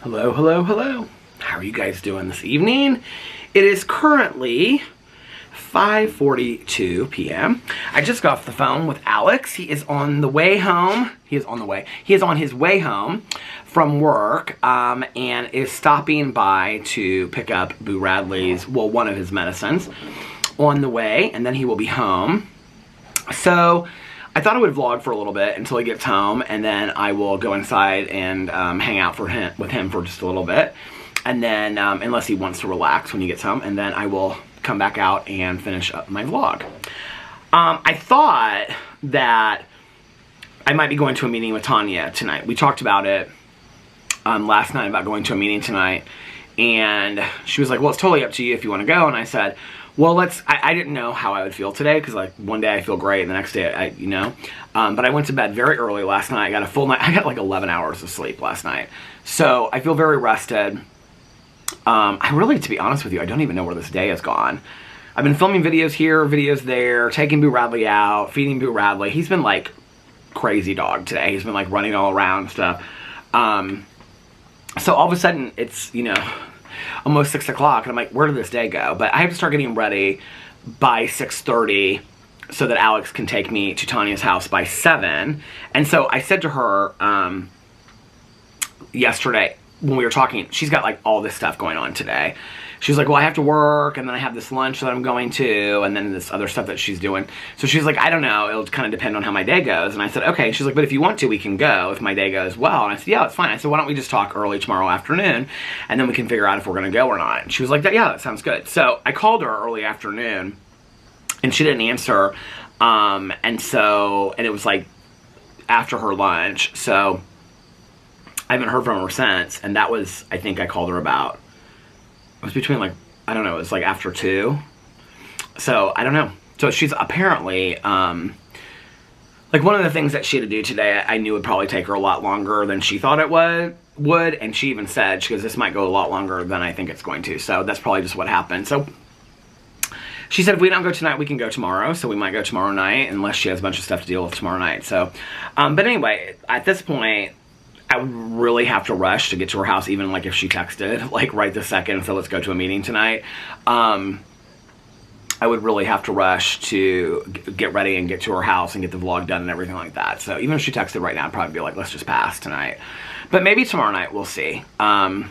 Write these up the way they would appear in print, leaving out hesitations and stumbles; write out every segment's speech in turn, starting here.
Hello, hello, hello. How are you guys doing this evening? It is currently 5:42 p.m. I just got off the phone with Alex. He is on the way home. He is on his way home from work and is stopping by to pick up Boo Radley's, well, one of his medicines on the way, and then he will be home. So I thought I would vlog for a little bit until he gets home, and then I will go inside and hang out with him for just a little bit. And then, unless he wants to relax when he gets home, and then I will come back out and finish up my vlog. I thought that I might be going to a meeting with Tanya tonight. We talked about it last night, about going to a meeting tonight, and she was like, well, it's totally up to you if you want to go. And I said, well, I didn't know how I would feel today, because like one day I feel great and the next day but I went to bed very early last night. I got a full night. I got like 11 hours of sleep last night. So I feel very rested. I really, to be honest with you, I don't even know where this day has gone. I've been filming videos here, videos there, taking Boo Radley out, feeding Boo Radley. He's been like crazy dog today. He's been like running all around and stuff. So all of a sudden it's, almost 6 o'clock, and I'm like, where did this day go? But I have to start getting ready by 6:30 so that Alex can take me to Tanya's house by 7. And so I said to her yesterday when we were talking, she's got like all this stuff going on today. She was like, well, I have to work, and then I have this lunch that I'm going to, and then this other stuff that she's doing. So she's like, I don't know, it'll kind of depend on how my day goes. And I said, okay. She's like, but if you want to, we can go if my day goes well. And I said, yeah, it's fine. I said, why don't we just talk early tomorrow afternoon, and then we can figure out if we're going to go or not. And she was like, yeah, that sounds good. So I called her early afternoon, and she didn't answer. And it was like after her lunch. So I haven't heard from her since. And that was, I think I called her about, it was between like, I don't know, it was like after 2. So, I don't know. So she's apparently, like one of the things that she had to do today, I knew would probably take her a lot longer than she thought it would. And she even said, she goes, this might go a lot longer than I think it's going to. So that's probably just what happened. So she said, if we don't go tonight, we can go tomorrow. So we might go tomorrow night, unless she has a bunch of stuff to deal with tomorrow night. So, but anyway, at this point, I would really have to rush to get to her house, even like if she texted, like right this second, so let's go to a meeting tonight. I would really have to rush to get ready and get to her house and get the vlog done and everything like that. So even if she texted right now, I'd probably be like, let's just pass tonight. But maybe tomorrow night, we'll see. I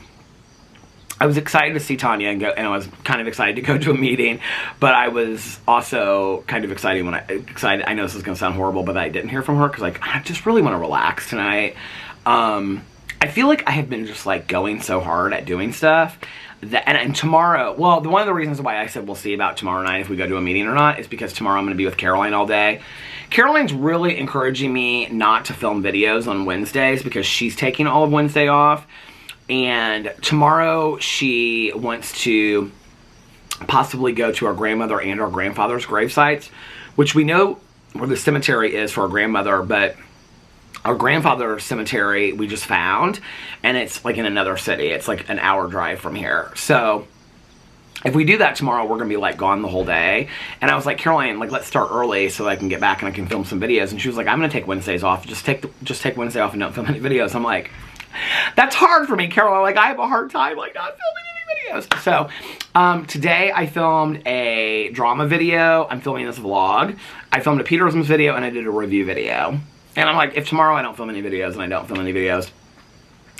was excited to see Tanya and I was kind of excited to go to a meeting, but I was also kind of excited I know this is going to sound horrible, but I didn't hear from her, because like, I just really want to relax tonight. I feel like I have been just like going so hard at doing stuff that, and tomorrow, well, one of the reasons why I said we'll see about tomorrow night if we go to a meeting or not is because tomorrow I'm going to be with Caroline all day. Caroline's really encouraging me not to film videos on Wednesdays because she's taking all of Wednesday off, and tomorrow she wants to possibly go to our grandmother and our grandfather's grave sites, which we know where the cemetery is for our grandmother, but our grandfather's cemetery we just found, and it's like in another city. It's like an hour drive from here. So if we do that tomorrow, we're gonna be like gone the whole day. And I was like, Caroline, like let's start early so that I can get back and I can film some videos. And she was like, I'm gonna take Wednesdays off. Just take Wednesday off and don't film any videos. I'm like, that's hard for me, Caroline. Like I have a hard time like not filming any videos. So today I filmed a drama video. I'm filming this vlog. I filmed a Peterisms video, and I did a review video. And I'm like, if tomorrow I don't film any videos and I don't film any videos,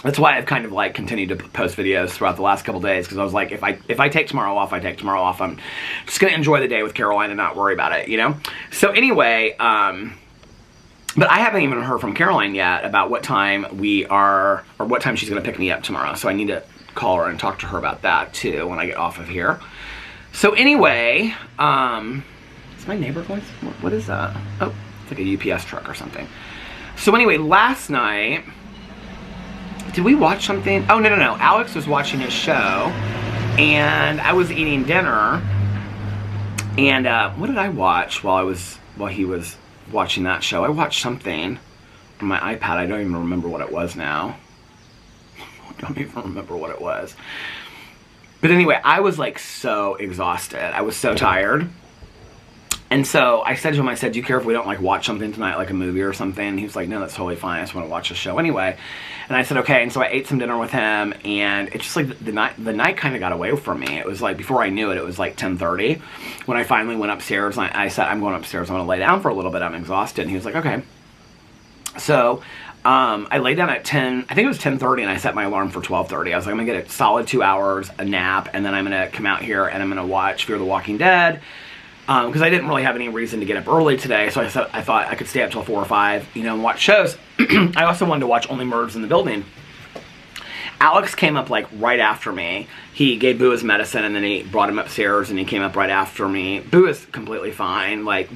that's why I've kind of like continued to post videos throughout the last couple days, because I was like, if I take tomorrow off, I take tomorrow off. I'm just gonna enjoy the day with Caroline and not worry about it, So anyway, but I haven't even heard from Caroline yet about what time what time she's gonna pick me up tomorrow. So I need to call her and talk to her about that too when I get off of here. So anyway, is my neighbor voice? What is that? Oh. It's like a UPS truck or something. So anyway, last night, did we watch something? Oh, no. Alex was watching his show, and I was eating dinner. And what did I watch while he was watching that show? I watched something on my iPad. I don't even remember what it was now. I don't even remember what it was. But anyway, I was like so exhausted. I was so tired. And so I said to him, I said, do you care if we don't like watch something tonight, like a movie or something? And he was like, no, that's totally fine. I just want to watch the show anyway. And I said, okay. And so I ate some dinner with him, and it's just like the night kind of got away from me. It was like, before I knew it, it was like 10:30 when I finally went upstairs. And I said, I'm going upstairs. I'm going to lay down for a little bit. I'm exhausted. And he was like, okay. So I laid down at 10, I think it was 10:30, and I set my alarm for 12:30. I was like, I'm going to get a solid 2 hours, a nap, and then I'm going to come out here and I'm going to watch Fear the Walking Dead. Because I didn't really have any reason to get up early today, so I thought I could stay up till 4 or 5, you know, and watch shows. I also wanted to watch Only Murders in the Building. Alex came up like right after me. He gave Boo his medicine, and then he brought him upstairs, and he came up right after me. Boo is completely fine. Like,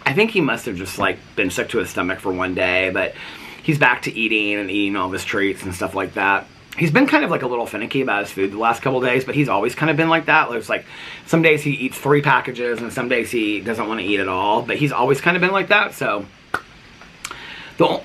I think he must have just like been sick to his stomach for one day, but he's back to eating and eating all of his treats and stuff like that. He's been kind of like a little finicky about his food the last couple days, but he's always kind of been like that. It's like some days he eats 3 packages and some days he doesn't want to eat at all, but he's always kind of been like that. So the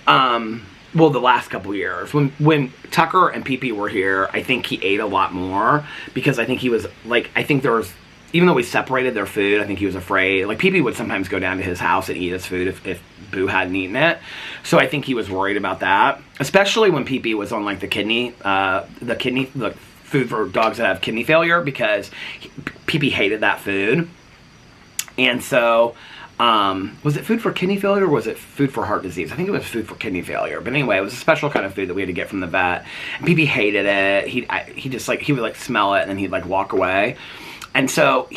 last couple years when Tucker and Pee-Pee were here, I think he ate a lot more because I think he was like, I think there was, even though we separated their food, I think he was afraid. Like, Pee-Pee would sometimes go down to his house and eat his food if Boo hadn't eaten it. So I think he was worried about that. Especially when Pee-Pee was on, like, the food for dogs that have kidney failure, because Pee-Pee hated that food. And so, was it food for kidney failure or was it food for heart disease? I think it was food for kidney failure. But anyway, it was a special kind of food that we had to get from the vet. And Pee-Pee hated it. He just, like, he would, like, smell it and then he'd, like, walk away. And so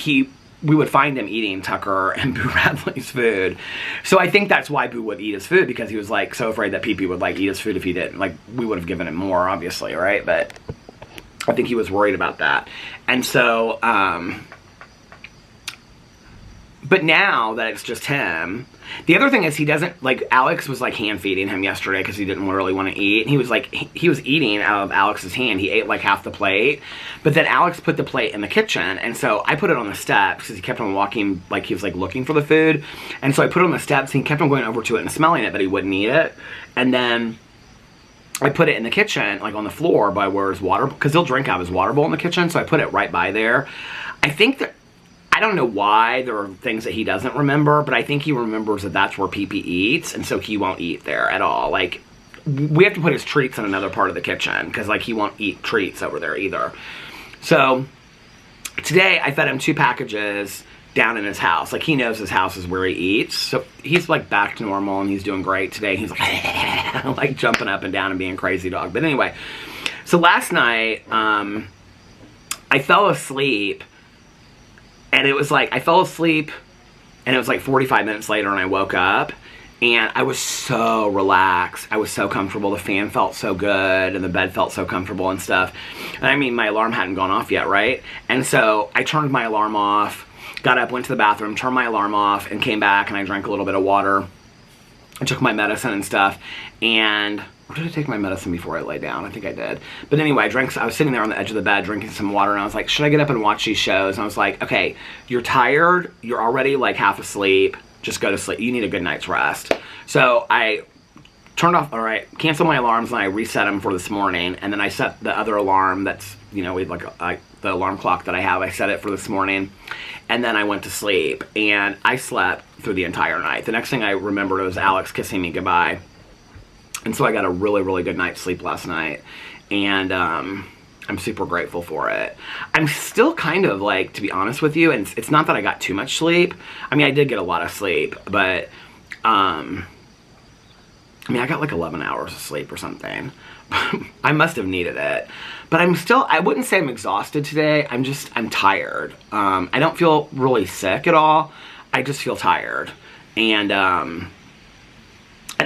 we would find him eating Tucker and Boo Radley's food. So I think that's why Boo would eat his food, because he was like so afraid that Pee-Pee would like eat his food if he didn't. Like, we would have given him more, obviously, right? But I think he was worried about that. And so, but now that it's just him, the other thing is he doesn't, like, Alex was, like, hand-feeding him yesterday because he didn't really want to eat. And he was, like, he was eating out of Alex's hand. He ate, like, half the plate. But then Alex put the plate in the kitchen. And so I put it on the steps because he kept on walking, like, he was, like, looking for the food. And so I put it on the steps, and he kept on going over to it and smelling it, but he wouldn't eat it. And then I put it in the kitchen, like, on the floor by where his water, because he'll drink out of his water bowl in the kitchen. So I put it right by there. I think that, I don't know why there are things that he doesn't remember, but I think he remembers that that's where Pee-Pee eats, and so he won't eat there at all. Like, we have to put his treats in another part of the kitchen, because, like, he won't eat treats over there either. So, today I fed him 2 packages down in his house. Like, he knows his house is where he eats, so he's, like, back to normal, and he's doing great today. He's, like, like, jumping up and down and being a crazy dog. But anyway, so last night, I fell asleep. And it was like, I fell asleep, and it was like 45 minutes later, and I woke up, and I was so relaxed. I was so comfortable. The fan felt so good, and the bed felt so comfortable and stuff. And I mean, my alarm hadn't gone off yet, right? And so I turned my alarm off, got up, went to the bathroom, turned my alarm off, and came back, and I drank a little bit of water. I took my medicine and stuff, and... Or did I take my medicine before I lay down? I think I did. But anyway, I was sitting there on the edge of the bed drinking some water, and I was like, should I get up and watch these shows? And I was like, okay, you're tired, you're already like half asleep, just go to sleep. You need a good night's rest. So I canceled my alarms, and I reset them for this morning, and then I set the other alarm that's, you know, the alarm clock that I have, I set it for this morning, and then I went to sleep, and I slept through the entire night. The next thing I remembered was Alex kissing me goodbye. And so I got a really, really good night's sleep last night, and I'm super grateful for it. I'm still kind of, like, to be honest with you, and it's not that I got too much sleep. I mean, I did get a lot of sleep, but, I mean, I got like 11 hours of sleep or something. I must have needed it. But I wouldn't say I'm exhausted today. I'm tired. I don't feel really sick at all. I just feel tired. And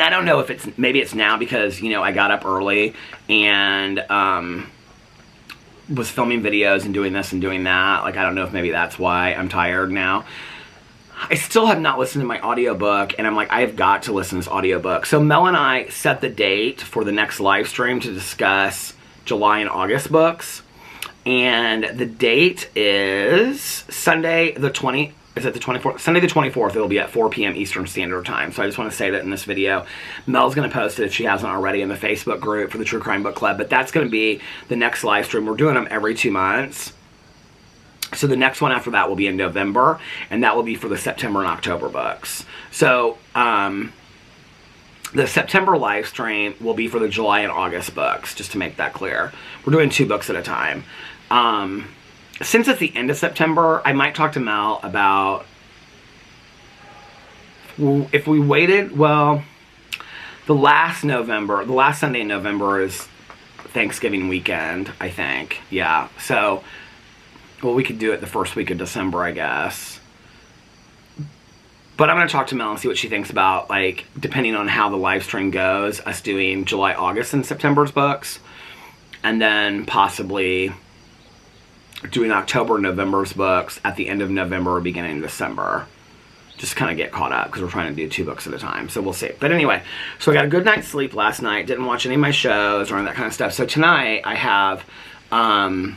I don't know if maybe it's now because, you know, I got up early and was filming videos and doing this and doing that. Like, I don't know if maybe that's why I'm tired now. I still have not listened to my audiobook, and I'm like, I have got to listen to this audiobook. So Mel and I set the date for the next live stream to discuss July and August books. And the date is Sunday the 20th. Is it the 24th? Sunday the 24th, it'll be at 4 p.m. Eastern Standard Time. So I just want to say that in this video. Mel's going to post it if she hasn't already in the Facebook group for the True Crime Book Club. But that's going to be the next live stream. We're doing them every 2 months. So the next one after that will be in November, and that will be for the September and October books. So the September live stream will be for the July and August books, just to make that clear. We're doing 2 books at a time. Since it's the end of September, I might talk to Mel about if we waited. Well, the last Sunday in November is Thanksgiving weekend, I think. Yeah. So, well, we could do it the first week of December, I guess. But I'm going to talk to Mel and see what she thinks about, like, depending on how the live stream goes, us doing July, August, and September's books. And then possibly doing October, November's books at the end of November or beginning of December. Just kind of get caught up because we're trying to do 2 books at a time. So we'll see. But anyway, so I got a good night's sleep last night. Didn't watch any of my shows or any of that kind of stuff. So tonight I have, and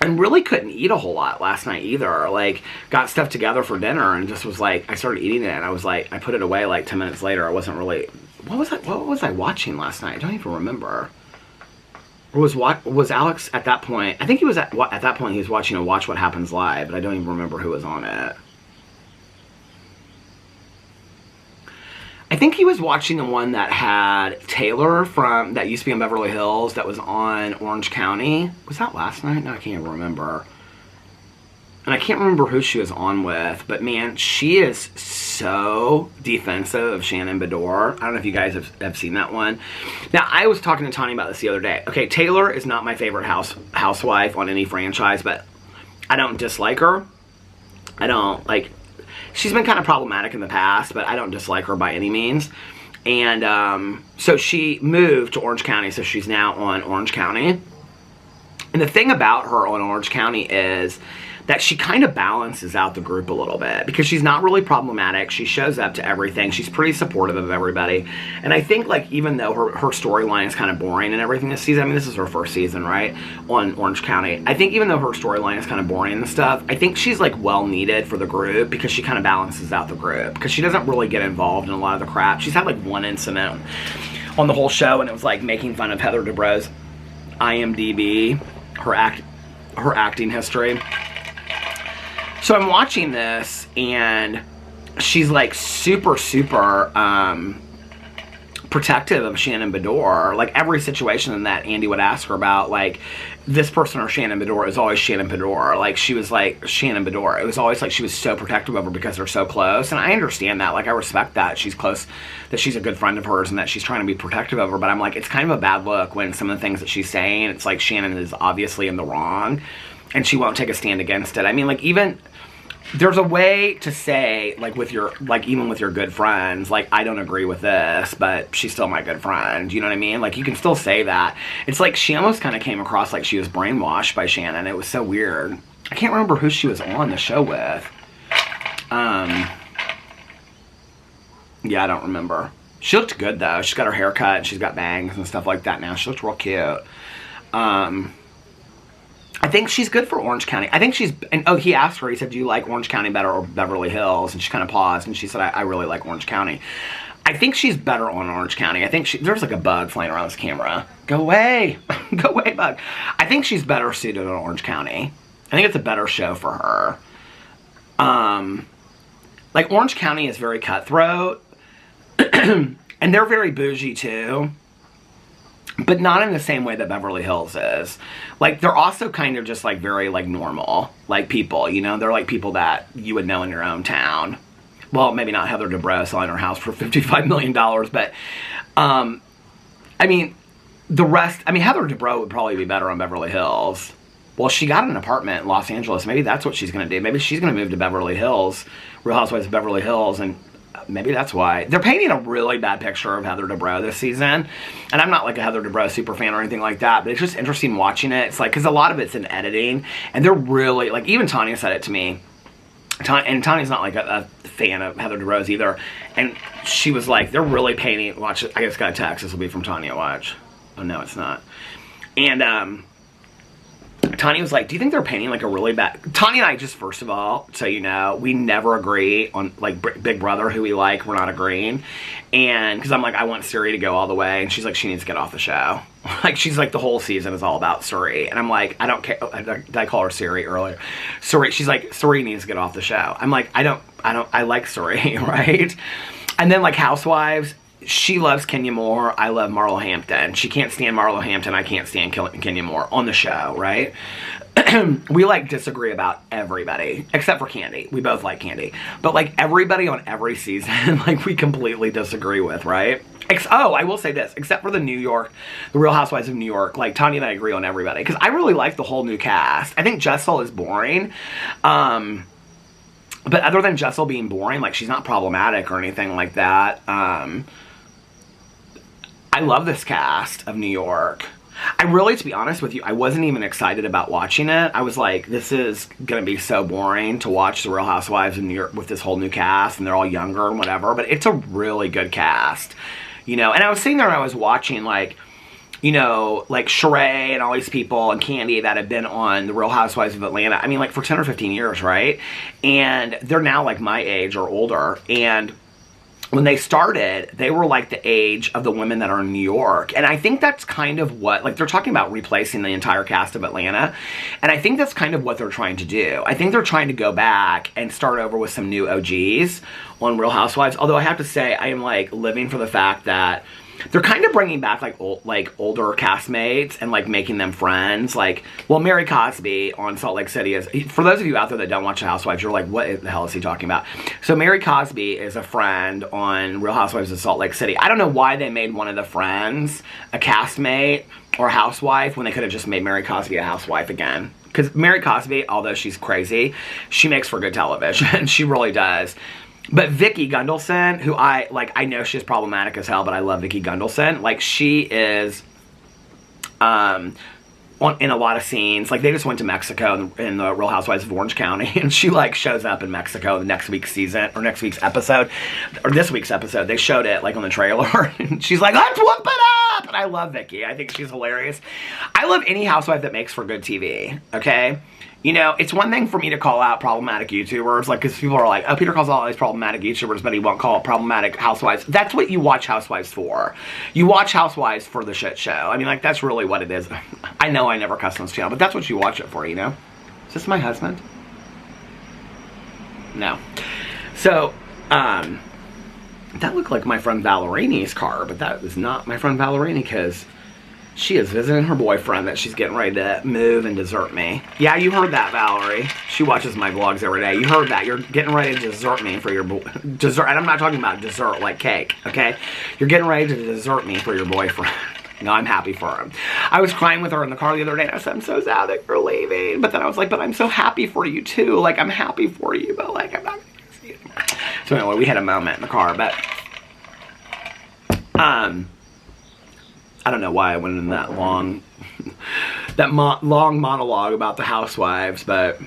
really couldn't eat a whole lot last night either. Like, got stuff together for dinner and just was like, I started eating it and I was like, I put it away like 10 minutes later. I wasn't really, what was I watching last night? I don't even remember. Or was Alex at that point? I think he was at that point he was watching a Watch What Happens Live, but I don't even remember who was on it. I think he was watching the one that had Taylor that used to be on Beverly Hills that was on Orange County. Was that last night? No, I can't even remember. And I can't remember who she was on with, but man, she is so defensive of Shannon Bedore. I don't know if you guys have seen that one. Now, I was talking to Tanya about this the other day. Okay, Taylor is not my favorite housewife on any franchise, but I don't dislike her. I don't, like, she's been kind of problematic in the past, but I don't dislike her by any means. And so she moved to Orange County, so she's now on Orange County. And the thing about her on Orange County is that she kind of balances out the group a little bit because she's not really problematic. She shows up to everything. She's pretty supportive of everybody. And I think, like, even though her storyline is kind of boring and everything this season, I mean, this is her first season, right, on Orange County. I think even though her storyline is kind of boring and stuff, I think she's, like, well needed for the group because she kind of balances out the group because she doesn't really get involved in a lot of the crap. She's had, like, one incident on the whole show, and it was, like, making fun of Heather Dubrow's IMDb, her acting history. So I'm watching this, and she's, like, super, super protective of Shannon Bedore. Like, every situation that Andy would ask her about, like, this person or Shannon Bedore, is always Shannon Bedore. Like, she was, like, Shannon Bedore. It was always, like, she was so protective of her because they're so close. And I understand that. Like, I respect that she's close, that she's a good friend of hers, and that she's trying to be protective of her. But I'm like, it's kind of a bad look when some of the things that she's saying, it's like Shannon is obviously in the wrong, and she won't take a stand against it. I mean, like, even there's a way to say, like, with your, like, even with your good friends, like, I don't agree with this, but she's still my good friend. You know what I mean? Like, you can still say that. It's like she almost kind of came across like she was brainwashed by Shannon. It was so weird. I can't remember who she was on the show with. Yeah, I don't remember. She looked good, though. She's got her hair cut, and she's got bangs and stuff like that now. She looked real cute. I think she's good for Orange County. I think she's, and oh, he asked her, he said, do you like Orange County better or Beverly Hills? And she kind of paused, and she said, I really like Orange County. I think she's better on Orange County. I think there's like a bug flying around this camera. Go away. Go away, bug. I think she's better suited on Orange County. I think it's a better show for her. Like, Orange County is very cutthroat, and they're very bougie too. But not in the same way that Beverly Hills is. Like, they're also kind of just, like, very, like, normal, like, people, you know? They're, like, people that you would know in your own town. Well, maybe not Heather Dubrow selling her house for $55 million, but, I mean, the rest, I mean, Heather Dubrow would probably be better on Beverly Hills. Well, she got an apartment in Los Angeles. Maybe that's what she's going to do. Maybe she's going to move to Beverly Hills, Real Housewives of Beverly Hills, and maybe that's why. They're painting a really bad picture of Heather Dubrow this season. And I'm not like a Heather Dubrow super fan or anything like that, but it's just interesting watching it. It's like, because a lot of it's in editing, and they're really, like, even Tanya said it to me. And Tanya's not like a fan of Heather Dubrow's either. And she was like, they're really painting, watch it. I just got a text. This will be from Tanya, watch. Oh, no, it's not. And Tanya was like, do you think they're painting like a really bad... Tanya and I just, first of all, so you know, we never agree on like Big Brother, who we like. We're not agreeing. And because I'm like, I want Suri to go all the way. And she's like, she needs to get off the show. Like, she's like, the whole season is all about Suri. And I'm like, I don't care. Did I call her Siri earlier? Suri. She's like, Suri needs to get off the show. I'm like, I like Suri, right? And then like Housewives, she loves Kenya Moore. I love Marlo Hampton. She can't stand Marlo Hampton. I can't stand Kenya Moore on the show, right? We like disagree about everybody except for Candy. We both like Candy, but like everybody on every season, like we completely disagree with, right? Oh, I will say this, except for the Real Housewives of New York, like Tanya and I agree on everybody because I really like the whole new cast. I think Jessel is boring. But other than Jessel being boring, like she's not problematic or anything like that. I love this cast of New York. I really, to be honest with you, I wasn't even excited about watching it. I was like, this is going to be so boring to watch the Real Housewives of New York with this whole new cast, and they're all younger and whatever, but it's a really good cast, you know? And I was sitting there and I was watching, like, you know, like Sheree and all these people and Candy that have been on the Real Housewives of Atlanta, I mean, like, for 10 or 15 years, right? And they're now, like, my age or older, and when they started, they were like the age of the women that are in New York. And I think that's kind of what, like they're talking about replacing the entire cast of Atlanta. And I think that's kind of what they're trying to do. I think they're trying to go back and start over with some new OGs on Real Housewives. Although I have to say, I am like living for the fact that they're kind of bringing back like older castmates and like making them friends. Like, well, Mary Cosby on Salt Lake City is, for those of you out there that don't watch the Housewives, you're like, what the hell is he talking about? So Mary Cosby is a friend on Real Housewives of Salt Lake City. I don't know why they made one of the friends a castmate or a housewife when they could have just made Mary Cosby a housewife again. Because Mary Cosby, although she's crazy, she makes for good television. She really does. But Vicki Gunvalson, who I know she's problematic as hell, but I love Vicki Gunvalson. Like, she is, in a lot of scenes. Like, they just went to Mexico in the Real Housewives of Orange County, and she, like, shows up in Mexico the next week's season, or next week's episode, or this week's episode. They showed it, like, on the trailer, and she's like, let's whoop it up! And I love Vicki. I think she's hilarious. I love any housewife that makes for good TV, okay? You know, it's one thing for me to call out problematic YouTubers, like, because people are like, oh, Peter calls out all these problematic YouTubers, but he won't call it problematic housewives. That's what you watch Housewives for. You watch Housewives for the shit show. I mean, like, that's really what it is. I know I never cuss on this channel, but that's what you watch it for, you know? Is this my husband? No. So, that looked like my friend Valerine's car, but that was not my friend Valerini, because she is visiting her boyfriend that she's getting ready to move and desert me. Yeah, you heard that, Valerie. She watches my vlogs every day. You heard that. You're getting ready to desert me for your dessert. And I'm not talking about dessert like cake, okay? You're getting ready to desert me for your boyfriend. No, I'm happy for him. I was crying with her in the car the other day, and I said, I'm so sad that you're leaving. But then I was like, but I'm so happy for you, too. Like, I'm happy for you, but, like, I'm not going to see you. So anyway, we had a moment in the car, but, I don't know why I went in that long, long monologue about the Housewives, but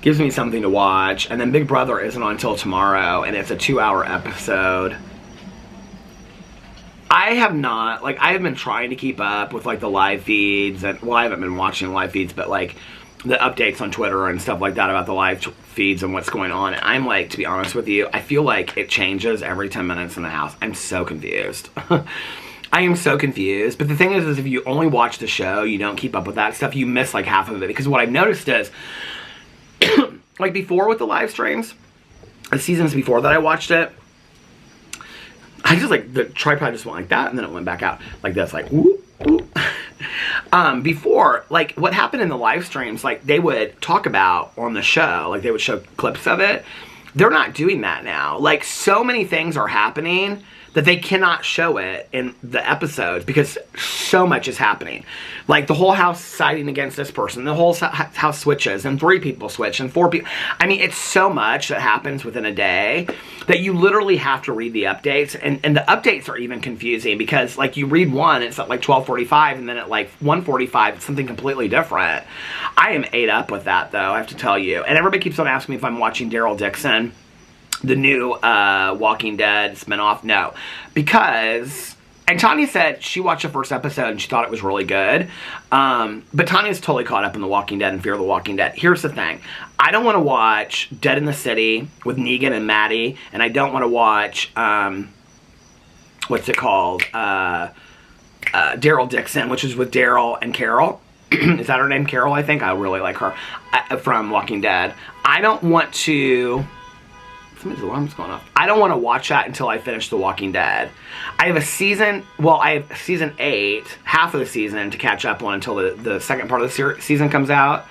gives me something to watch. And then Big Brother isn't on until tomorrow, and it's a 2-hour episode. I have not, like, I have been trying to keep up with, like, the live feeds, and, well, I haven't been watching the live feeds, but, like, the updates on Twitter and stuff like that about the live feeds and what's going on. And I'm like, to be honest with you, I feel like it changes every 10 minutes in the house. I'm so confused. I am so confused. But the thing is if you only watch the show, you don't keep up with that stuff, you miss like half of it. Because what I've noticed is, like before with the live streams, the seasons before that I watched it, I just like, the tripod just went like that, and then it went back out like this, like, whoop, whoop. Before, like, what happened in the live streams, like, they would talk about on the show, like, they would show clips of it. They're not doing that now. Like, so many things are happening that they cannot show it in the episodes because so much is happening. Like, the whole house siding against this person, the whole house switches, and 3 people switch, and 4 people. I mean, it's so much that happens within a day that you literally have to read the updates, and the updates are even confusing because, like, you read one, it's at, like, 12:45, and then at, like, 1:45, it's something completely different. I am ate up with that, though, I have to tell you. And everybody keeps on asking me if I'm watching Daryl Dixon, the new Walking Dead spinoff. No, because And Tanya said she watched the first episode and she thought it was really good. But Tanya's totally caught up in The Walking Dead and Fear the Walking Dead. Here's the thing. I don't want to watch Dead in the City with Negan and Maddie. And I don't want to watch, what's it called? Daryl Dixon, which is with Daryl and Carol. Is that her name? Carol, I think. I really like her. From Walking Dead. I don't want to... Somebody's alarm's going off. I don't want to watch that until I finish The Walking Dead. I have I have season 8, half of the season to catch up on until the second part of the season comes out.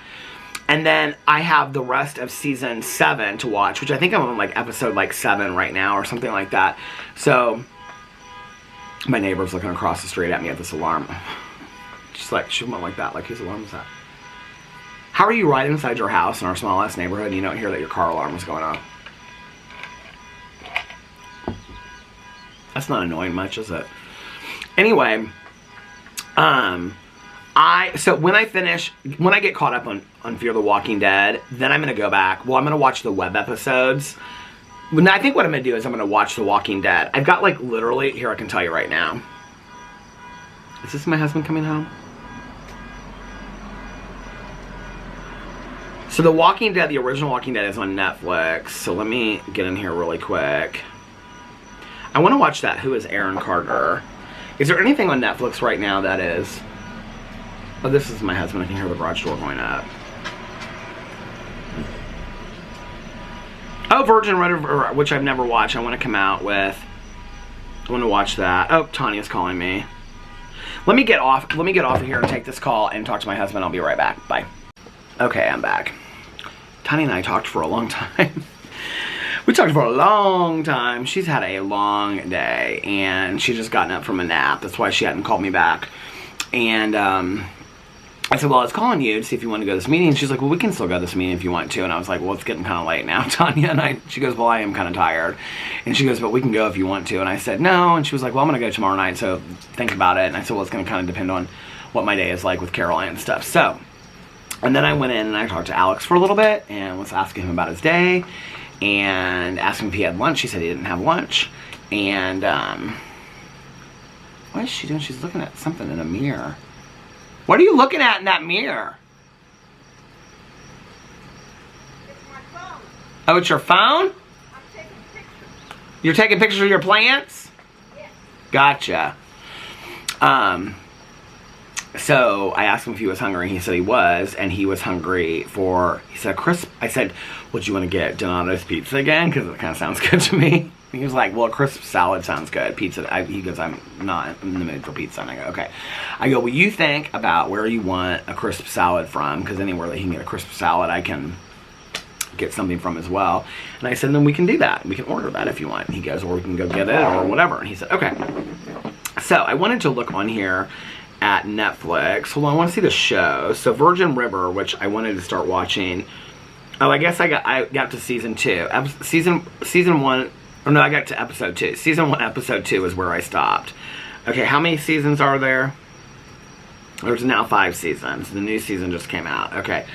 And then I have the rest of season 7 to watch, which I think I'm on like episode like 7 right now or something like that. So, my neighbor's looking across the street at me at this alarm. Just like, she went like that, like whose alarm is that? How are you right inside your house in our small ass neighborhood and you don't hear that your car alarm is going off? That's not annoying much, is it? Anyway, so when I get caught up on Fear the Walking Dead, then I'm going to go back. Well, I'm going to watch the web episodes. But I think what I'm going to do is I'm going to watch The Walking Dead. I've got like literally, here I can tell you right now. Is this my husband coming home? So The Walking Dead, the original Walking Dead is on Netflix. So let me get in here really quick. I want to watch that. Who is Aaron Carter? Is there anything on Netflix right now that is... Oh, this is my husband. I can hear the garage door going up. Oh, Virgin River, which I've never watched. I want to come out with... I want to watch that. Oh, Tanya's calling me. Let me get off of here and take this call and talk to my husband. I'll be right back. Bye. Okay, I'm back. Tanya and I talked for a long time. We talked for a long time. She's had a long day, and she's just gotten up from a nap. That's why she hadn't called me back. And I said, well, I was calling you to see if you want to go to this meeting. And she's like, well, we can still go to this meeting if you want to. And I was like, well, it's getting kind of late now, Tanya. And she goes, well, I am kind of tired. And she goes, but we can go if you want to. And I said, no. And she was like, well, I'm going to go tomorrow night, so think about it. And I said, well, it's going to kind of depend on what my day is like with Caroline and stuff. So, and then I went in and I talked to Alex for a little bit and was asking him about his day. And asked him if he had lunch. He said he didn't have lunch. And, what is she doing? She's looking at something in a mirror. What are you looking at in that mirror? It's my phone. Oh, it's your phone? I'm taking pictures. You're taking pictures of your plants? Yes. Gotcha. So I asked him if he was hungry. He said he was, and he was hungry for, he said, crisp. I said, would you want to get Donato's pizza again? Because it kind of sounds good to me. He was like, well, a crisp salad sounds good. Pizza, he goes, I'm not in the mood for pizza. And I go, okay. I go, well, you think about where you want a crisp salad from, because anywhere that he can get a crisp salad, I can get something from as well. And I said, then we can do that. We can order that if you want. He goes, or we can go get it, or whatever. And he said, okay. So I wanted to look on here at Netflix. Hold on, I want to see the show. So Virgin River, which I wanted to start watching. Oh, I guess I got to season 2. Season 1, or no, I got to episode 2. Season 1, episode 2 is where I stopped. Okay, how many seasons are there? There's now 5 seasons. The new season just came out. Okay.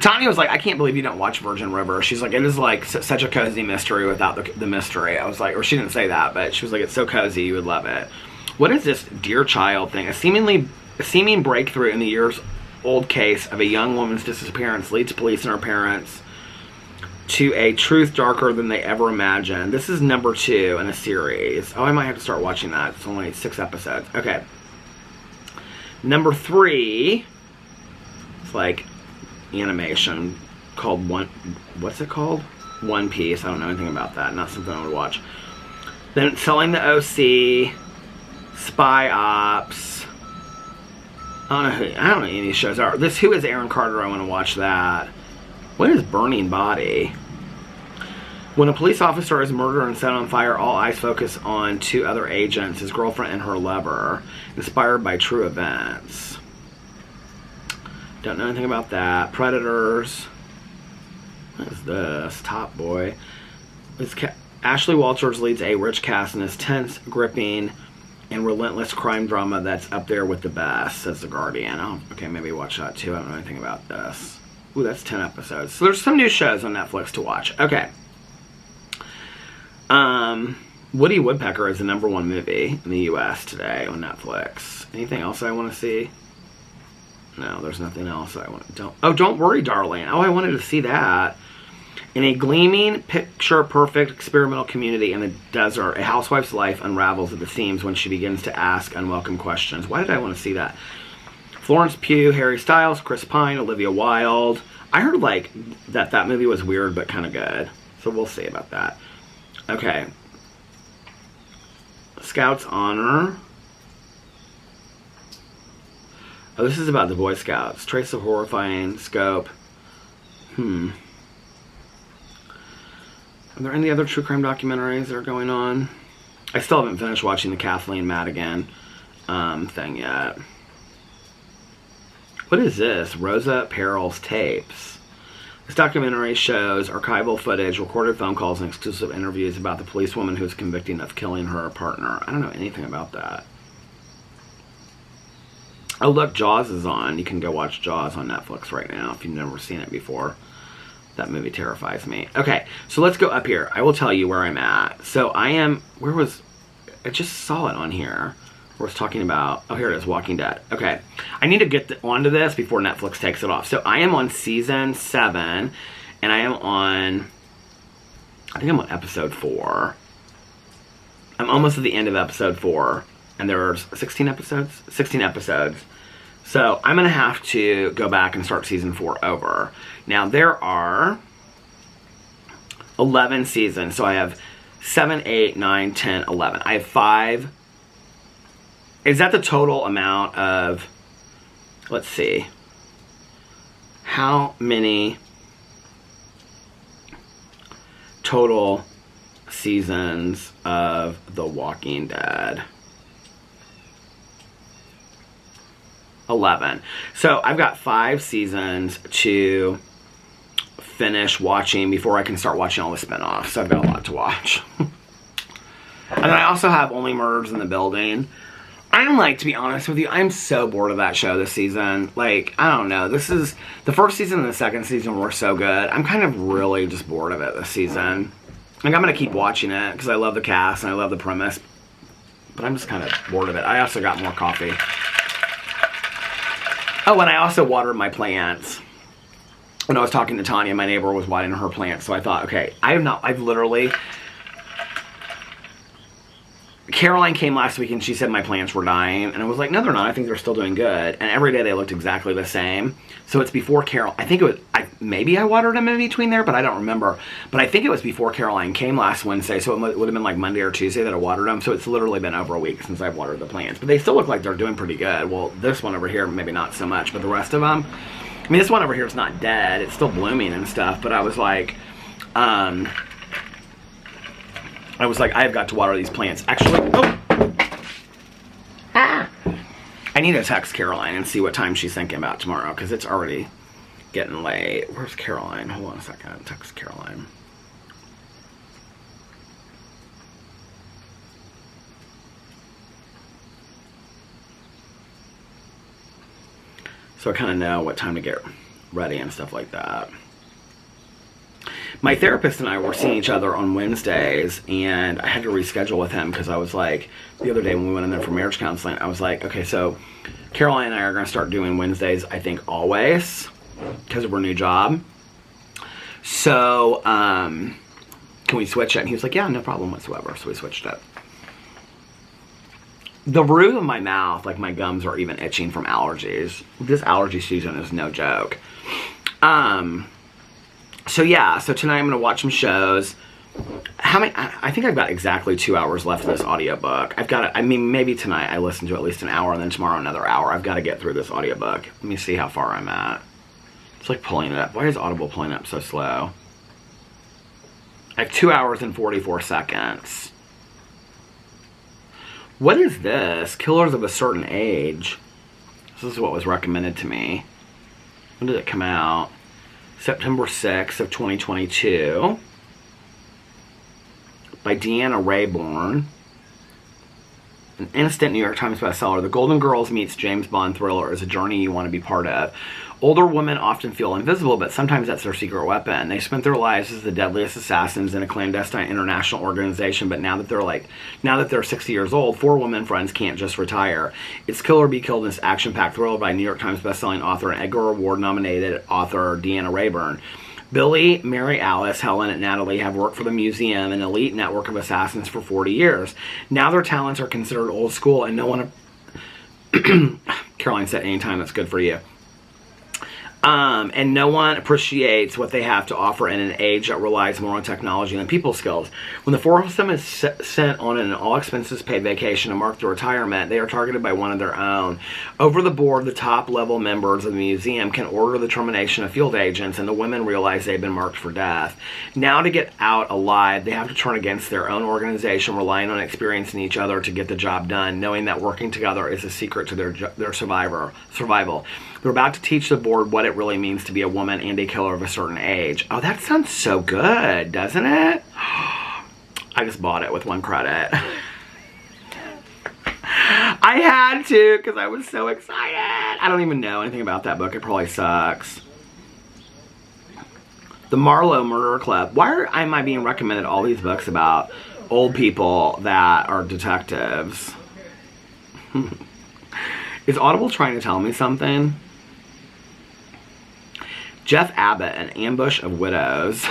Tanya was like, I can't believe you don't watch Virgin River. She's like, it is like such a cozy mystery without the mystery. I was like, or she didn't say that, but she was like, it's so cozy, you would love it. What is this dear child thing? A seeming breakthrough in the years-old case of a young woman's disappearance leads police and her parents to a truth darker than they ever imagined. This is number 2 in a series. Oh, I might have to start watching that. It's only 6 episodes. Okay. Number 3, it's like animation called what's it called? One Piece. I don't know anything about that. Not something I would watch. Then Selling the OC, Spy Ops. I don't know any of these shows are. This Who is Aaron Carter? I want to watch that. What is Burning Body? When a police officer is murdered and set on fire, all eyes focus on 2 other agents, his girlfriend and her lover, inspired by true events. Don't know anything about that. Predators. What is this? Top Boy. Ashley Walters leads a rich cast in this tense, gripping, and relentless crime drama that's up there with the best, says The Guardian. Oh, okay, maybe watch that too. I don't know anything about this. Ooh, that's 10 episodes. So there's some new shows on Netflix to watch. Okay. Woody Woodpecker is the #1 movie in the U.S. today on Netflix. Anything else I want to see? No, there's nothing else I want to... Don't Worry, Darling. Oh, I wanted to see that. In a gleaming, picture-perfect experimental community in the desert, a housewife's life unravels at the seams when she begins to ask unwelcome questions. Why did I want to see that? Florence Pugh, Harry Styles, Chris Pine, Olivia Wilde. I heard, like, that movie was weird but kind of good. So we'll see about that. Okay. Scouts Honor. Oh, this is about the Boy Scouts. Trace of Horrifying Scope. Are there any other true crime documentaries that are going on? I still haven't finished watching the Kathleen Madigan thing yet. What is this? Rosa Perel's tapes. This documentary shows archival footage, recorded phone calls, and exclusive interviews about the policewoman who is convicted of killing her partner. I don't know anything about that. Oh, look, Jaws is on. You can go watch Jaws on Netflix right now if you've never seen it before. That movie terrifies me. Okay, so let's go up here. I will tell you where I'm at. So I am... I just saw it on here. Where it's talking about... Oh, here it is, Walking Dead. Okay, I need to get onto this before Netflix takes it off. So I am on season 7, and I am on... I think I'm on episode 4. I'm almost at the end of episode 4. And there's 16 episodes? 16 episodes. So I'm going to have to go back and start season 4 over. Now there are 11 seasons. So I have 7, 8, 9, 10, 11. I have 5. Is that the total amount of... Let's see. How many total seasons of The Walking Dead? 11. So I've got 5 seasons to finish watching before I can start watching all the spinoffs. So I've got a lot to watch. And then I also have Only Murders in the Building. I'm like, to be honest with you, I'm so bored of that show this season. Like, I don't know. This is... The first season and the second season were so good. I'm kind of really just bored of it this season. Like, I'm going to keep watching it because I love the cast and I love the premise. But I'm just kind of bored of it. I also got more coffee. Oh, and I also watered my plants. When I was talking to Tanya, my neighbor was watering her plants. So I thought, okay, I've literally... Caroline came last week and she said my plants were dying. And I was like, no, they're not. I think they're still doing good. And every day they looked exactly the same. So it's before Carol... I think it was... maybe I watered them in between there, but I don't remember. But I think it was before Caroline came last Wednesday. So it would have been like Monday or Tuesday that I watered them. So it's literally been over a week since I've watered the plants. But they still look like they're doing pretty good. Well, this one over here, maybe not so much. But the rest of them... I mean, this one over here is not dead. It's still blooming and stuff. But I was like... I've got to water these plants. Actually, I need to text Caroline and see what time she's thinking about tomorrow, because it's already getting late. Where's Caroline? Hold on a second. Text Caroline. So I kind of know what time to get ready and stuff like that. My therapist and I were seeing each other on Wednesdays, and I had to reschedule with him because I was like, the other day when we went in there for marriage counseling, I was like, okay, so Caroline and I are going to start doing Wednesdays, I think, always, because of her new job. So, can we switch it? And he was like, yeah, no problem whatsoever. So we switched it. The roof of my mouth, like my gums, are even itching from allergies. This allergy season is no joke. So yeah, so tonight I'm going to watch some shows. How many? I think I've got exactly 2 hours left of this audiobook. I've got to, I mean, maybe tonight I listen to at least an hour, and then tomorrow another hour. I've got to get through this audiobook. Let me see how far I'm at. It's like pulling it up. Why is Audible pulling up so slow? I have 2 hours and 44 seconds. What is this? Killers of a Certain Age. This is what was recommended to me. When did it come out? September 6th of 2022 by Deanna Rayborn. An instant New York Times bestseller. The Golden Girls meets James Bond thriller is a journey you want to be part of. Older women often feel invisible, but sometimes that's their secret weapon. They spent their lives as the deadliest assassins in a clandestine international organization, but now that they're 60 years old, 4 women friends can't just retire. It's kill or be killed in this action-packed thriller by New York Times bestselling author and Edgar Award-nominated author Deanna Rayburn. Billy, Mary Alice, Helen, and Natalie have worked for the museum, an elite network of assassins, for 40 years. Now their talents are considered old school, and no one... Caroline said, anytime that's good for you. And no one appreciates what they have to offer in an age that relies more on technology than people skills. When the 4 of them is sent on an all-expenses-paid vacation to mark their retirement, they are targeted by one of their own. Over the board, the top-level members of the museum can order the termination of field agents, and the women realize they've been marked for death. Now, to get out alive, they have to turn against their own organization, relying on experience in each other to get the job done, knowing that working together is a secret to their survival. They're about to teach the board what it really means to be a woman and a killer of a certain age. Oh, that sounds so good, doesn't it? I just bought it with 1 credit. I had to because I was so excited. I don't even know anything about that book. It probably sucks. The Marlowe Murder Club. Why am I being recommended all these books about old people that are detectives? Is Audible trying to tell me something? Jeff Abbott, An Ambush of Widows.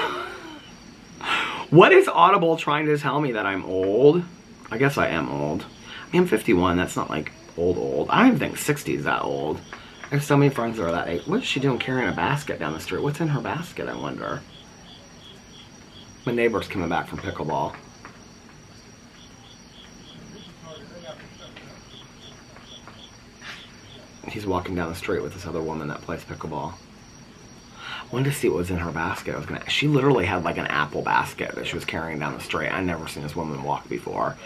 What is Audible trying to tell me, that I'm old? I guess I am old. I am 51. That's not like old. I don't even think 60 is that old. I have so many friends that are that age. What is she doing carrying a basket down the street? What's in her basket, I wonder? My neighbor's coming back from pickleball. He's walking down the street with this other woman that plays pickleball. I wanted to see what was in her basket. She literally had like an apple basket that she was carrying down the street. I'd never seen this woman walk before.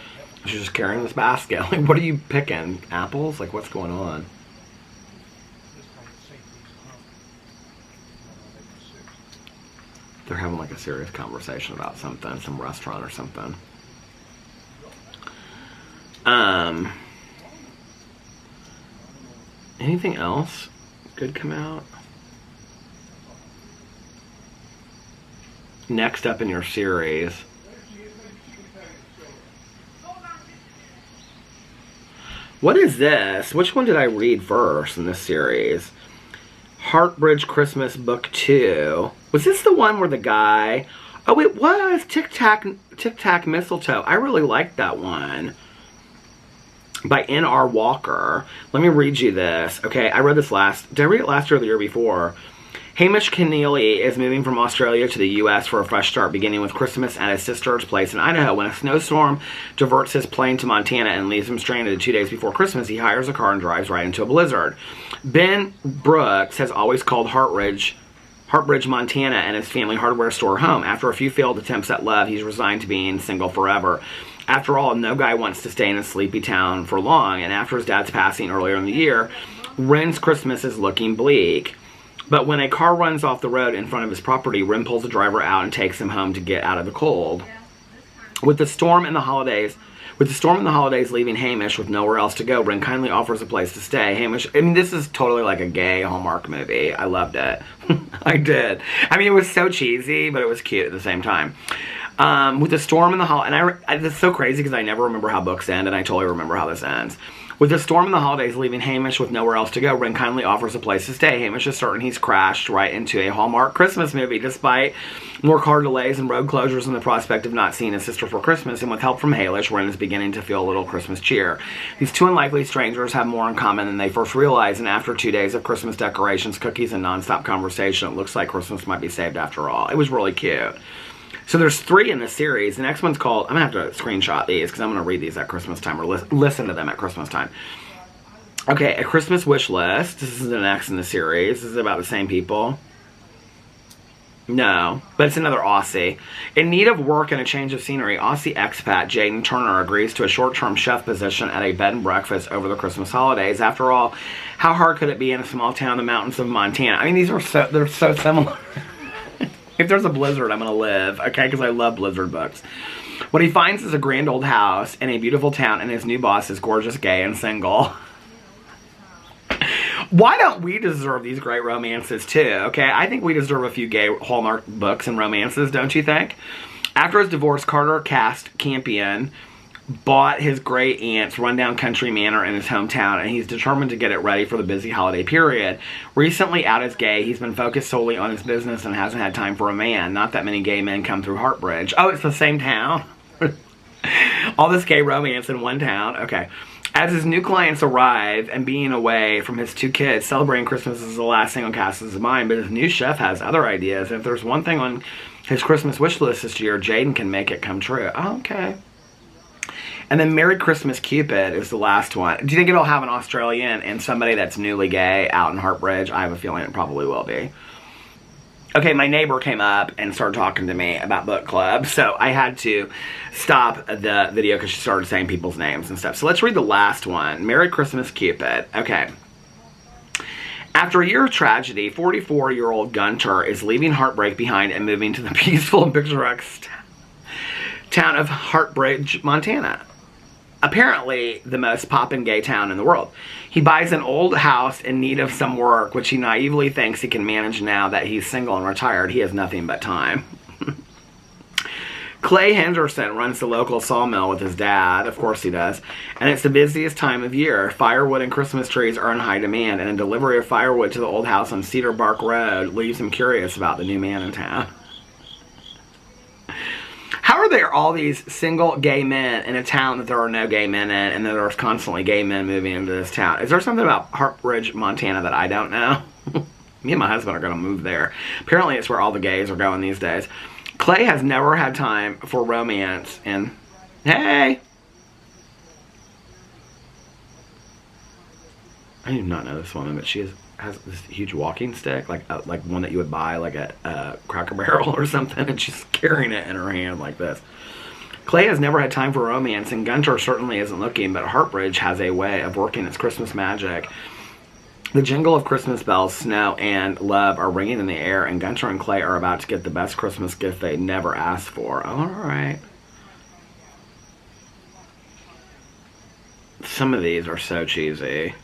She was just carrying this basket. Like, what are you picking? Apples? Like, what's going on? They're having like a serious conversation about something, some restaurant or something. Anything else good come out? Next up in your series. What is this? Which one did I read first in this series? Heartbridge Christmas Book 2. Was this the one where the guy... Oh, it was! Tic Tac Mistletoe. I really liked that one. By N.R. Walker. Let me read you this. Okay, I read this last... Did I read it last year or the year before? Hamish Keneally is moving from Australia to the U.S. for a fresh start, beginning with Christmas at his sister's place in Idaho. When a snowstorm diverts his plane to Montana and leaves him stranded 2 days before Christmas, he hires a car and drives right into a blizzard. Ben Brooks has always called Heartbridge, Montana, and his family hardware store home. After a few failed attempts at love, he's resigned to being single forever. After all, no guy wants to stay in a sleepy town for long, and after his dad's passing earlier in the year, Ren's Christmas is looking bleak. But when a car runs off the road in front of his property, Ren pulls the driver out and takes him home to get out of the cold. With the storm and the holidays leaving Hamish with nowhere else to go, Ren kindly offers a place to stay. Hamish, I mean, this is totally like a gay Hallmark movie. I loved it. I did. I mean, it was so cheesy, but it was cute at the same time. With the storm and the holidays, and it's so crazy because I never remember how books end, and I totally remember how this ends. With the storm and the holidays leaving Hamish with nowhere else to go, Ren kindly offers a place to stay. Hamish is certain he's crashed right into a Hallmark Christmas movie, despite more car delays and road closures and the prospect of not seeing his sister for Christmas. And with help from Hamish, Ren is beginning to feel a little Christmas cheer. These two unlikely strangers have more in common than they first realized, and after 2 days of Christmas decorations, cookies, and nonstop conversation, it looks like Christmas might be saved after all. It was really cute. So there's 3 in this series. The next one's called... I'm going to have to screenshot these because I'm going to read these at Christmas time or listen to them at Christmas time. Okay, A Christmas Wish List. This is the next in the series. This is about the same people. No, but it's another Aussie. In need of work and a change of scenery, Aussie expat Jaden Turner agrees to a short-term chef position at a bed and breakfast over the Christmas holidays. After all, how hard could it be in a small town in the mountains of Montana? I mean, they're so similar. If there's a blizzard, I'm going to live, okay? Because I love blizzard books. What he finds is a grand old house in a beautiful town, and his new boss is gorgeous, gay, and single. Why don't we deserve these great romances too? Okay, I think we deserve a few gay Hallmark books and romances, don't you think? After his divorce, Carter Cast Campion bought his great aunt's rundown country manor in his hometown, and he's determined to get it ready for the busy holiday period. Recently out as gay, he's been focused solely on his business and hasn't had time for a man. Not that many gay men come through Heartbridge. Oh, it's the same town? All this gay romance in one town? Okay. As his new clients arrive and being away from his two kids, celebrating Christmas is the last thing on Cass's mind, but his new chef has other ideas. If there's one thing on his Christmas wish list this year, Jaden can make it come true. Oh, okay. And then Merry Christmas Cupid is the last one. Do you think it'll have an Australian and somebody that's newly gay out in Heartbridge? I have a feeling it probably will be. Okay, my neighbor came up and started talking to me about book club, so I had to stop the video because she started saying people's names and stuff. So let's read the last one. Merry Christmas Cupid. Okay. After a year of tragedy, 44-year-old Gunter is leaving heartbreak behind and moving to the peaceful and picturesque town of Heartbridge, Montana. Apparently the most poppin' gay town in the world. He buys an old house in need of some work, which he naively thinks he can manage now that he's single and retired. He has nothing but time. Clay Henderson runs the local sawmill with his dad. Of course he does. And it's the busiest time of year. Firewood and Christmas trees are in high demand, and a delivery of firewood to the old house on Cedar Bark Road leaves him curious about the new man in town. How are there all these single gay men in a town that there are no gay men in, and that there's constantly gay men moving into this town? Is there something about Heartbridge, Montana that I don't know? Me and my husband are going to move there. Apparently it's where all the gays are going these days. Clay has never had time for romance, and hey! I do not know this woman, but she has this huge walking stick, like one that you would buy like at Cracker Barrel or something, and she's carrying it in her hand like this. Clay has never had time for romance, and Gunter certainly isn't looking, but Heartbridge has a way of working its Christmas magic. The jingle of Christmas bells, snow, and love are ringing in the air, and Gunter and Clay are about to get the best Christmas gift they never asked for. All right. Some of these are so cheesy.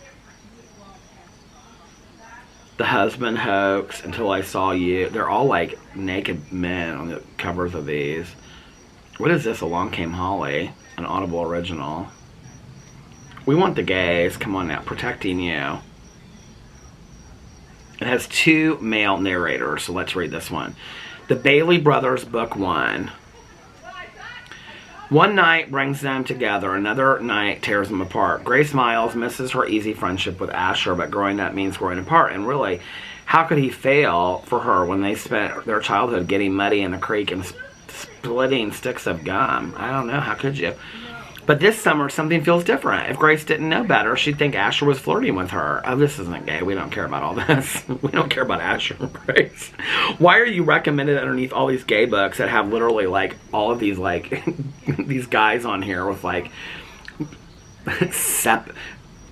The Husband Hoax, Until I Saw You. They're all like naked men on the covers of these. What is this? Along Came Holly, an Audible original. We Want the Gays. Come on now. Protecting You. It has two male narrators, so let's read this one. The Bailey Brothers, Book 1. One night brings them together, another night tears them apart. Grace Miles misses her easy friendship with Asher, but growing up means growing apart. And really, how could he fail for her when they spent their childhood getting muddy in the creek and splitting sticks of gum? I don't know, how could you? But this summer, something feels different. If Grace didn't know better, she'd think Asher was flirting with her. Oh, this isn't gay. We don't care about all this. We don't care about Asher and Grace. Why are you recommended underneath all these gay books that have literally, like, all of these, like, these guys on here with, like,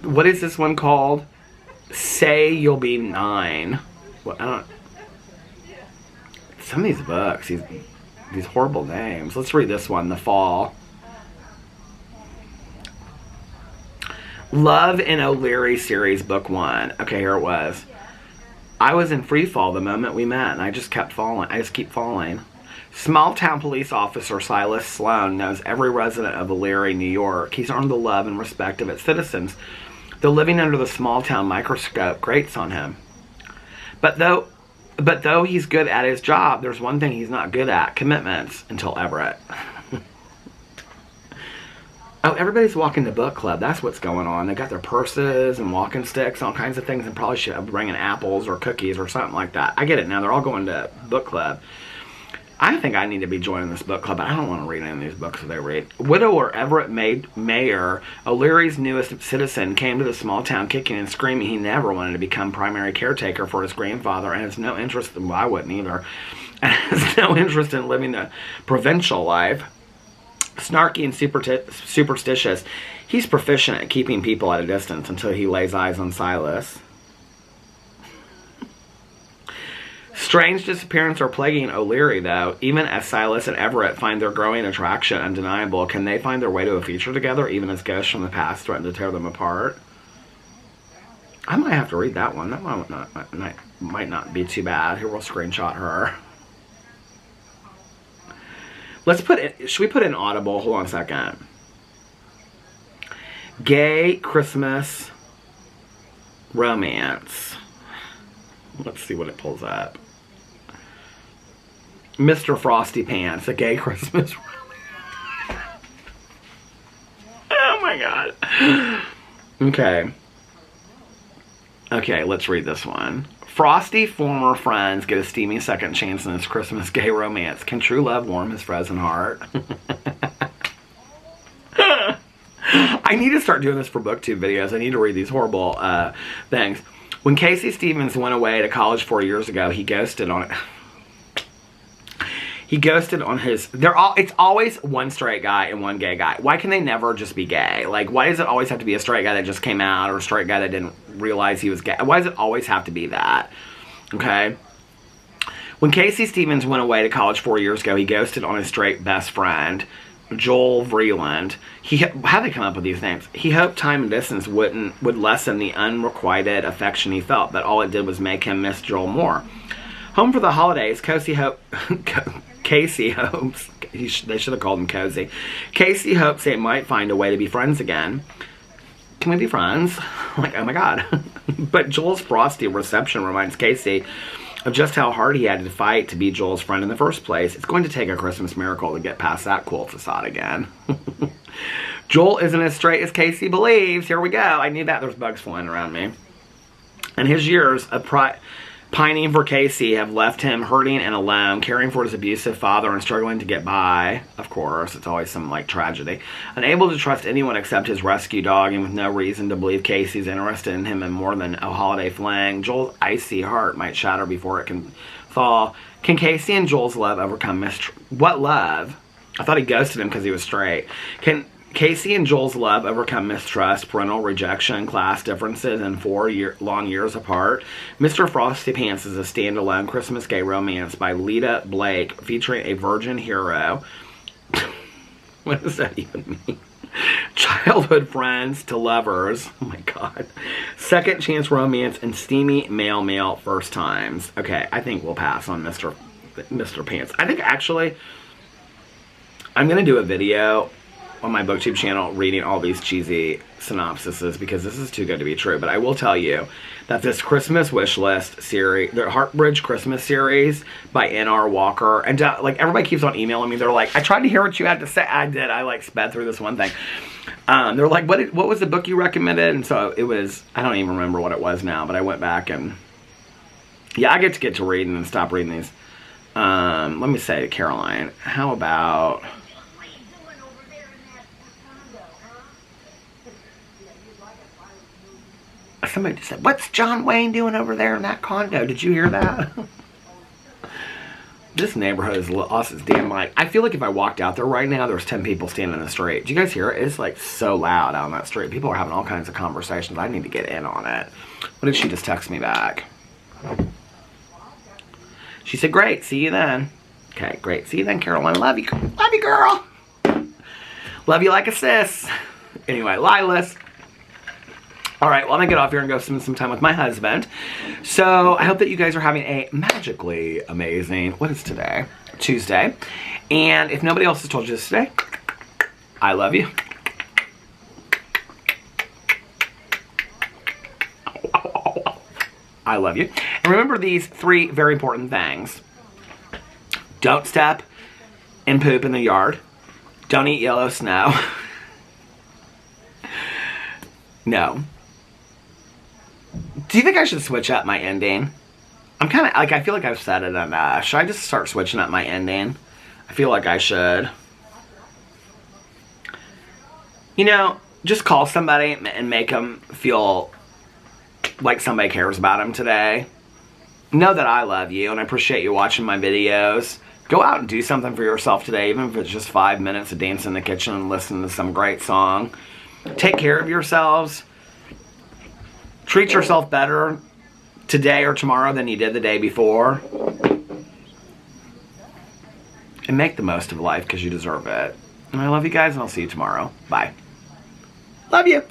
what is this one called? Say You'll Be 9. Well, I don't... Some of these books, these horrible names. Let's read this one, The Fall. Love in O'Leary series, book 1. Okay, here it was. I was in free fall the moment we met, and I just kept falling. I just keep falling. Small town police officer Silas Sloan knows every resident of O'Leary, New York. He's earned the love and respect of its citizens. The living under the small town microscope grates on him. But though he's good at his job, there's one thing he's not good at: commitments. Until Everett. Oh, everybody's walking the book club. That's what's going on. They got their purses and walking sticks, all kinds of things, and probably should have bringing apples or cookies or something like that. I get it now. They're all going to book club. I think I need to be joining this book club, but I don't want to read any of these books that they read. Widower Everett Mayer, O'Leary's newest citizen, came to the small town kicking and screaming. He never wanted to become primary caretaker for his grandfather, and has no interest in, well, I wouldn't either, and has no interest in living the provincial life. Snarky and superstitious, he's proficient at keeping people at a distance until he lays eyes on Silas. Strange disappearance are plaguing O'Leary, though. Even as Silas and Everett find their growing attraction undeniable, can they find their way to a future together, even as ghosts from the past threaten to tear them apart? I might have to read that one. That one might not be too bad. Here, we'll screenshot her. Let's put it, should we put in Audible? Hold on a second. Gay Christmas romance. Let's see what it pulls up. Mr. Frosty Pants, a gay Christmas romance. Oh my god. Okay. Okay, let's read this one. Frosty former friends get a steamy second chance in this Christmas gay romance. Can true love warm his frozen heart? I need to start doing this for booktube videos. I need to read these horrible things. When Casey Stevens went away to college 4 years ago, he ghosted on it. He ghosted on his... It's always one straight guy and one gay guy. Why can they never just be gay? Like, why does it always have to be a straight guy that just came out or a straight guy that didn't realize he was gay? Why does it always have to be that? Okay? When Casey Stevens went away to college 4 years ago, he ghosted on his straight best friend, Joel Vreeland. How'd they come up with these names? He hoped time and distance would lessen the unrequited affection he felt, but all it did was make him miss Joel more. Home for the holidays, Casey hopes... they should have called him Cozy. Casey hopes they might find a way to be friends again. Can we be friends? Like, oh my god. But Joel's frosty reception reminds Casey of just how hard he had to fight to be Joel's friend in the first place. It's going to take a Christmas miracle to get past that cool facade again. Joel isn't as straight as Casey believes. Here we go. I knew that. There's bugs flying around me. And his years of pining for Casey have left him hurting and alone, caring for his abusive father and struggling to get by. Of course, it's always some, like, tragedy. Unable to trust anyone except his rescue dog and with no reason to believe Casey's interested in him in more than a holiday fling, Joel's icy heart might shatter before it can thaw. Can Casey and Joel's love overcome What love? I thought he ghosted him because he was straight. Can Casey and Joel's love overcome mistrust, parental rejection, class differences, and long years apart? Mr. Frosty Pants is a standalone Christmas gay romance by Lita Blake, featuring a virgin hero. What does that even mean? Childhood friends to lovers. Oh my god. Second chance romance and steamy male first times. Okay, I think we'll pass on Mr. Pants. I think actually I'm going to do a video on my booktube channel reading all these cheesy synopsises because this is too good to be true. But I will tell you that this Christmas wish list series, the Heartbridge Christmas series by N.R. Walker, and like everybody keeps on emailing me. They're like, I tried to hear what you had to say. I did. I like sped through this one thing. They're like, what was the book you recommended? And so it was, I don't even remember what it was now, but I went back and yeah, I get to reading and stop reading these. Let me say to Caroline, how about... Somebody just said, what's John Wayne doing over there in that condo? Did you hear that? This neighborhood is lost its damn mind. I feel like if I walked out there right now, there's 10 people standing in the street. Do you guys hear it? It's like so loud out on that street. People are having all kinds of conversations. I need to get in on it. What did she just text me back? She said, great, see you then. Okay, great, see you then, Caroline. Love you. Love you, girl. Love you like a sis. Anyway, Lilas. All right, well, I'm going to get off here and go spend some time with my husband. So I hope that you guys are having a magically amazing, what is today? Tuesday. And if nobody else has told you this today, I love you. I love you. And remember these 3 very important things. Don't step and poop in the yard. Don't eat yellow snow. No. Do you think I should switch up my ending? I'm kind of, like, I feel like I've said it enough. Should I just start switching up my ending? I feel like I should. You know, just call somebody and make them feel like somebody cares about them today. Know that I love you and I appreciate you watching my videos. Go out and do something for yourself today, even if it's just 5 minutes of dancing in the kitchen and listening to some great song. Take care of yourselves. Treat yourself better today or tomorrow than you did the day before. and make the most of life because you deserve it. And I love you guys, and I'll see you tomorrow. Bye. Love you.